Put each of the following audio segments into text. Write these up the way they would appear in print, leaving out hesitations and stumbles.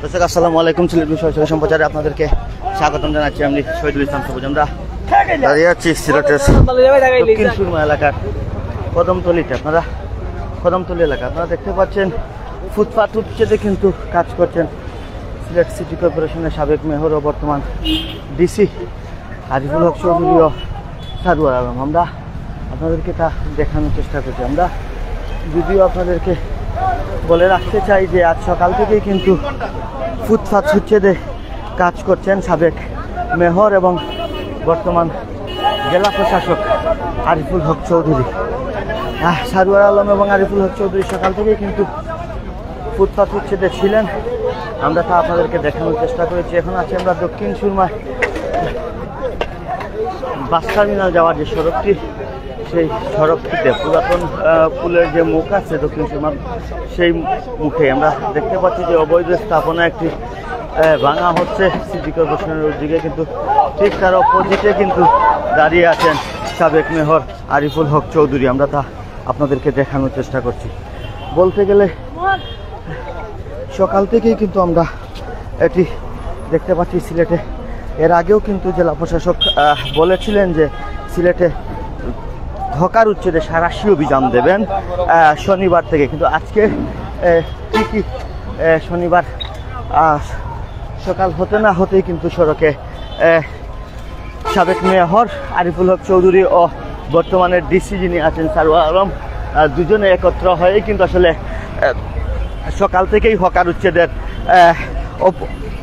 দর্শক আসসালামু আলাইকুম। সিলেট বিষয় সম্প্রচারে আপনাদেরকে স্বাগতম জানাচ্ছি। আমি শহীদুল ইসলাম সবুজ। আমরা দাঁড়িয়ে আছি সিলেটের দক্ষিণ সুরমা এলাকার কদমতলিতে। আপনারা কদমতলি এলাকা আপনারা দেখতে পাচ্ছেন, ফুটপাত উচ্ছেদে কিন্তু কাজ করছেন সিলেট সিটি কর্পোরেশনের সাবেক মেয়র ও বর্তমান ডিসি আরিফুল হক চৌধুরী ও সারওয়ার আলম। আমরা আপনাদেরকে তা দেখানোর চেষ্টা করছি। আমরা যদিও আপনাদেরকে বলে রাখতে চাই যে আজ সকাল থেকেই কিন্তু ফুটপাত উচ্ছেদে কাজ করছেন সাবেক মেয়র এবং বর্তমান জেলা প্রশাসক আরিফুল হক চৌধুরী। সারওয়ার আলম এবং আরিফুল হক চৌধুরী সকাল থেকেই কিন্তু ফুটপাত উচ্ছেদে ছিলেন। আমরা তা আপনাদেরকে দেখানোর চেষ্টা করেছি। এখন আছি আমরা দক্ষিণ সুরমা বাস টার্মিনাল যাওয়ার যে সড়কটি, সেই সড়কটিতে পুরাতন পুলের যে মুখ আছে দক্ষিণ সুরমা, সেই মুখে আমরা দেখতে পাচ্ছি যে অবৈধ স্থাপনা একটি ভাঙা হচ্ছে সিটি কর্পোরেশনের উদ্যোগে, কিন্তু ঠিক তার অপোজিটে কিন্তু দাঁড়িয়ে আছেন সাবেক মেয়র আরিফুল হক চৌধুরী। আমরা তা আপনাদেরকে দেখানোর চেষ্টা করছি। বলতে গেলে সকাল থেকেই কিন্তু আমরা এটি দেখতে পাচ্ছি সিলেটে। এর আগেও কিন্তু জেলা প্রশাসক বলেছিলেন যে সিলেটে হকার উচ্ছেদে সাঁড়াশি অভিযান দেবেন শনিবার থেকে, কিন্তু আজকে ঠিকই শনিবার সকাল হতে না হতেই কিন্তু সড়কে সাবেক মেয়র আরিফুল হক চৌধুরী ও বর্তমানের ডিসি যিনি আছেন সারওয়ার আলম, দুজনে একত্র হয়ে কিন্তু আসলে সকাল থেকেই হকার উচ্ছেদের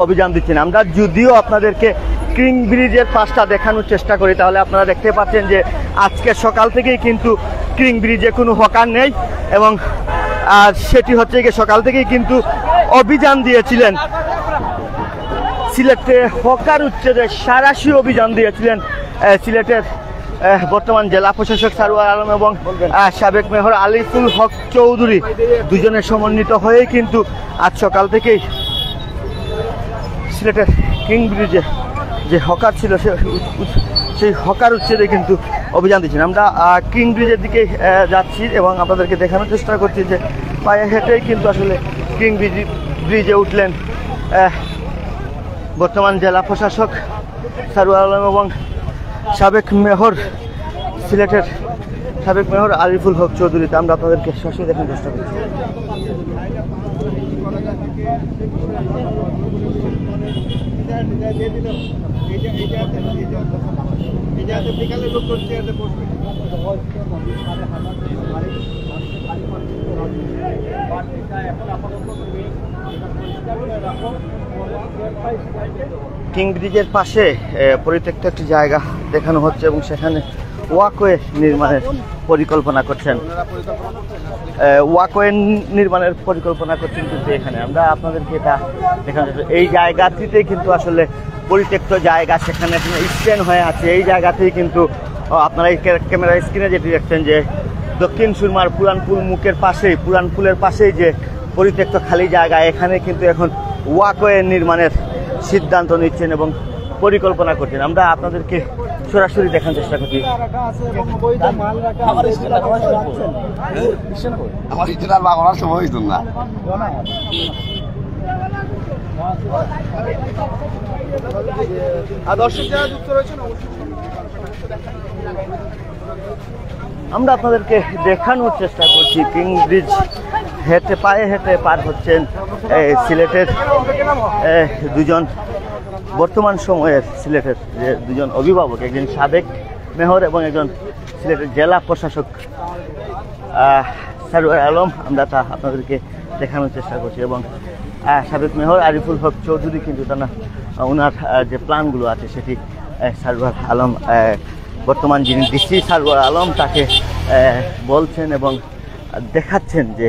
অভিযান দিচ্ছেন। আমরা যদিও আপনাদেরকে কিং ব্রিজের পাশটা দেখানোর চেষ্টা করি, তাহলে আপনারা দেখতে পাচ্ছেন যে আজকে সকাল থেকেই কিন্তু কিং ব্রিজে কোনো হকার নেই এবং সেটি হচ্ছে গিয়ে সকাল থেকেই কিন্তু অভিযান দিয়েছিলেন সিলেটে হকার উচ্ছেদে সাঁড়াশি অভিযান দিয়েছিলেন সিলেটের বর্তমান জেলা প্রশাসক সারওয়ার আলম এবং সাবেক মেয়র আরিফুল হক চৌধুরী, দুজনের সমন্বিত হয়েই কিন্তু আজ সকাল থেকেই সিলেটের কিং ব্রিজে যে হকার ছিল সেই হকার উচ্ছেদে কিন্তু অভিযান দিচ্ছেন। আমরা কিং ব্রিজের দিকে যাচ্ছি এবং আপনাদেরকে দেখানোর চেষ্টা করছি যে পায়ে হেঁটেই কিন্তু আসলে কিং ব্রিজে উঠলেন বর্তমান জেলা প্রশাসক সারওয়ার আলম এবং সাবেক মেয়র সিলেটের সাবেক মেয়র আরিফুল হক চৌধুরী। আমরা আপনাদেরকে সরাসরি দেখানোর চেষ্টা করছি। কিং ব্রিজের পাশে পরিত্যক্ত একটি জায়গা দেখানো হচ্ছে এবং সেখানে ওয়াকওয়ে নির্মাণের পরিকল্পনা করছেন কিন্তু এখানে আমরা আপনাদেরকে এটা দেখানো যাচ্ছে। এই জায়গাটিতে কিন্তু আসলে পরিত্যক্ত জায়গা, সেখানে স্ট্যান্ড হয়ে আছে। এই জায়গাতেই কিন্তু আপনারা এই ক্যামেরা স্ক্রিনে যেটি দেখছেন যে দক্ষিণ সুরমার পুরান পুলের পাশেই যে পরিত্যক্ত খালি জায়গা, এখানে কিন্তু এখন ওয়াকওয়ে নির্মাণের সিদ্ধান্ত নিচ্ছেন এবং পরিকল্পনা করছেন। আমরা আপনাদেরকে সরাসরি দেখার চেষ্টা করছি। আমরা আপনাদেরকে দেখানোর চেষ্টা করছি কিং ব্রিজ পায়ে হেঁটে পার হচ্ছেন সিলেটের দুজন বর্তমান সময়ের সিলেটের যে দুজন অভিভাবক, একজন সাবেক মেয়র এবং একজন সিলেটের জেলা প্রশাসক সারওয়ার আলম। আমরা তা আপনাদেরকে দেখানোর চেষ্টা করছি এবং সাবেক মেয়র আরিফুল হক চৌধুরী কিন্তু ওনার যে প্ল্যানগুলো আছে সেটি সারওয়ার আলম, বর্তমান যিনি ডিসি সারওয়ার আলম, তাকে বলছেন এবং দেখাচ্ছেন যে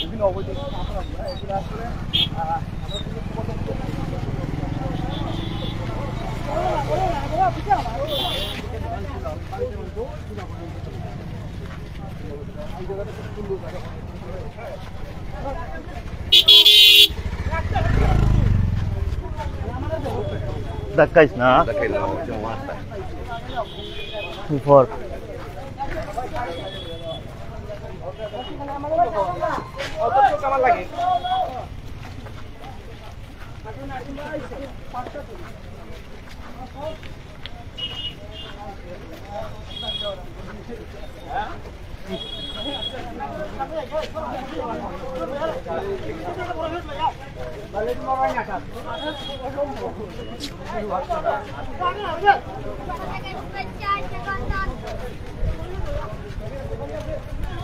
বিভিন্ন অবৈধ ধাক্কাইস না ফর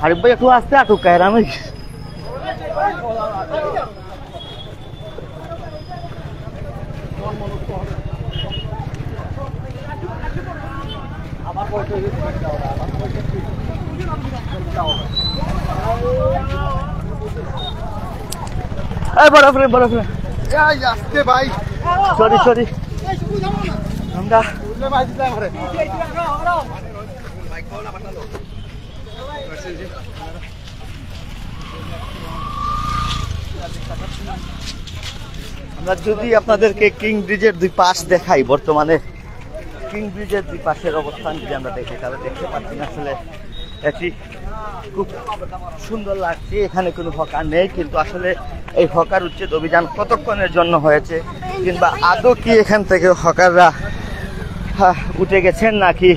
আরে ভাই একটু আস্তে আটক কায় আমি বরফ রে আসতে ভাই সরি আমরা যদি আপনাদেরকে কিং ব্রিজের দুই পাশ দেখাই, বর্তমানে কিং ব্রিজের দুই পাশের অবস্থান যদি আমরা দেখি তাহলে দেখতে পাচ্ছি আসলে এটি খুব সুন্দর লাগছে। এখানে কোনো হকার নেই, কিন্তু আসলে এই হকার উচ্ছেদ অভিযান কতক্ষণের জন্য হয়েছে, কিংবা আদৌ কি এখান থেকে হকাররা উঠে গেছেন নাকি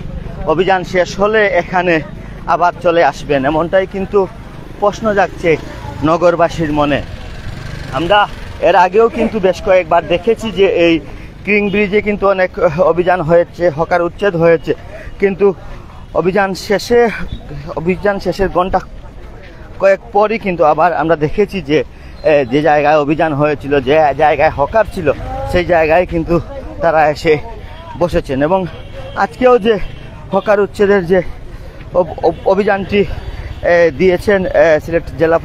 অভিযান শেষ হলে এখানে আবার চলে আসবেন, এমনটাই কিন্তু প্রশ্ন জাগছে নগরবাসীর মনে। আমরা এর আগেও কিন্তু বেশ কয়েকবার দেখেছি যে এই কিং ব্রিজে কিন্তু অনেক অভিযান হয়েছে, হকার উচ্ছেদ হয়েছে, কিন্তু অভিযান শেষের ঘন্টা কয়েক পরই কিন্তু আবার আমরা দেখেছি যে যে জায়গায় অভিযান হয়েছিল, যে জায়গায় হকার ছিল, সেই জায়গায় কিন্তু তারা এসে বসেছেন। এবং আজকেও যে হকার উচ্ছেদের যে অভিযানটি দিয়েছেন সিলেট জেলা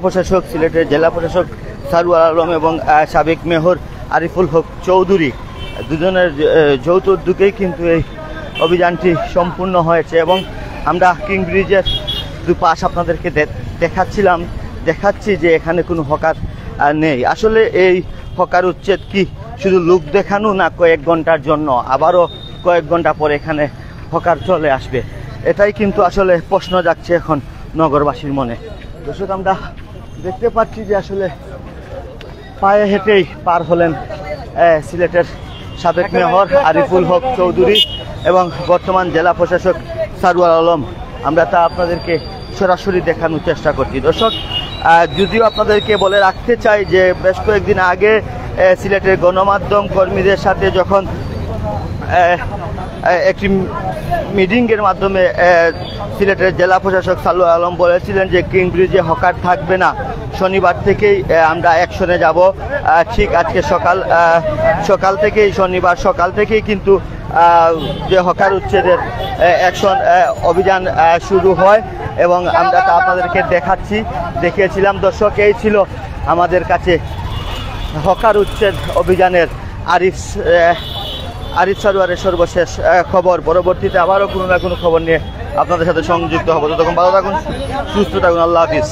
প্রশাসক সিলেটের জেলা প্রশাসক সারওয়ার আলম এবং সাবেক মেয়র আরিফুল হক চৌধুরী, দুজনের যৌথ উদ্যোগেই কিন্তু এই অভিযানটি সম্পূর্ণ হয়েছে। এবং আমরা কিং ব্রিজের দুপাশ আপনাদেরকে দেখাচ্ছি যে এখানে কোনো হকার নেই। আসলে এই হকার উচ্ছেদ কি শুধু লোক দেখানো, না কয়েক ঘন্টার জন্য আবারও কয়েক ঘন্টা পরে এখানে হকার চলে আসবে, এটাই কিন্তু আসলে প্রশ্ন যাচ্ছে এখন নগরবাসীর মনে। দর্শক, আমরা দেখতে পাচ্ছি যে আসলে পায়ে হেঁটেই পার হলেন সিলেটের সাবেক মেয়র আরিফুল হক চৌধুরী এবং বর্তমান জেলা প্রশাসক সারওয়ার আলম। আমরা তা আপনাদেরকে সরাসরি দেখানোর চেষ্টা করছি। দর্শক, যদিও আপনাদেরকে বলে রাখতে চাই যে বেশ কয়েকদিন আগে সিলেটের গণমাধ্যম কর্মীদের সাথে যখন একটি মিটিংয়ের মাধ্যমে সিলেটের জেলা প্রশাসক সারওয়ার আলম বলেছিলেন যে কিং ব্রিজে হকার থাকবে না, শনিবার থেকেই আমরা অ্যাকশনে যাব। ঠিক আজকে সকাল থেকেই, শনিবার সকাল থেকেই কিন্তু যে হকার উচ্ছেদের অ্যাকশন অভিযান শুরু হয় এবং আমরা তা আপনাদেরকে দেখিয়েছিলাম। দর্শক, এই ছিল আমাদের কাছে হকার উচ্ছেদ অভিযানের আরিফ সারওয়ারের সর্বশেষ খবর। পরবর্তীতে আবারও কোনো না কোনো খবর নিয়ে আপনাদের সাথে সংযুক্ত হবো। ততক্ষণ ভালো থাকুন, সুস্থ থাকুন, আল্লাহ হাফিজ।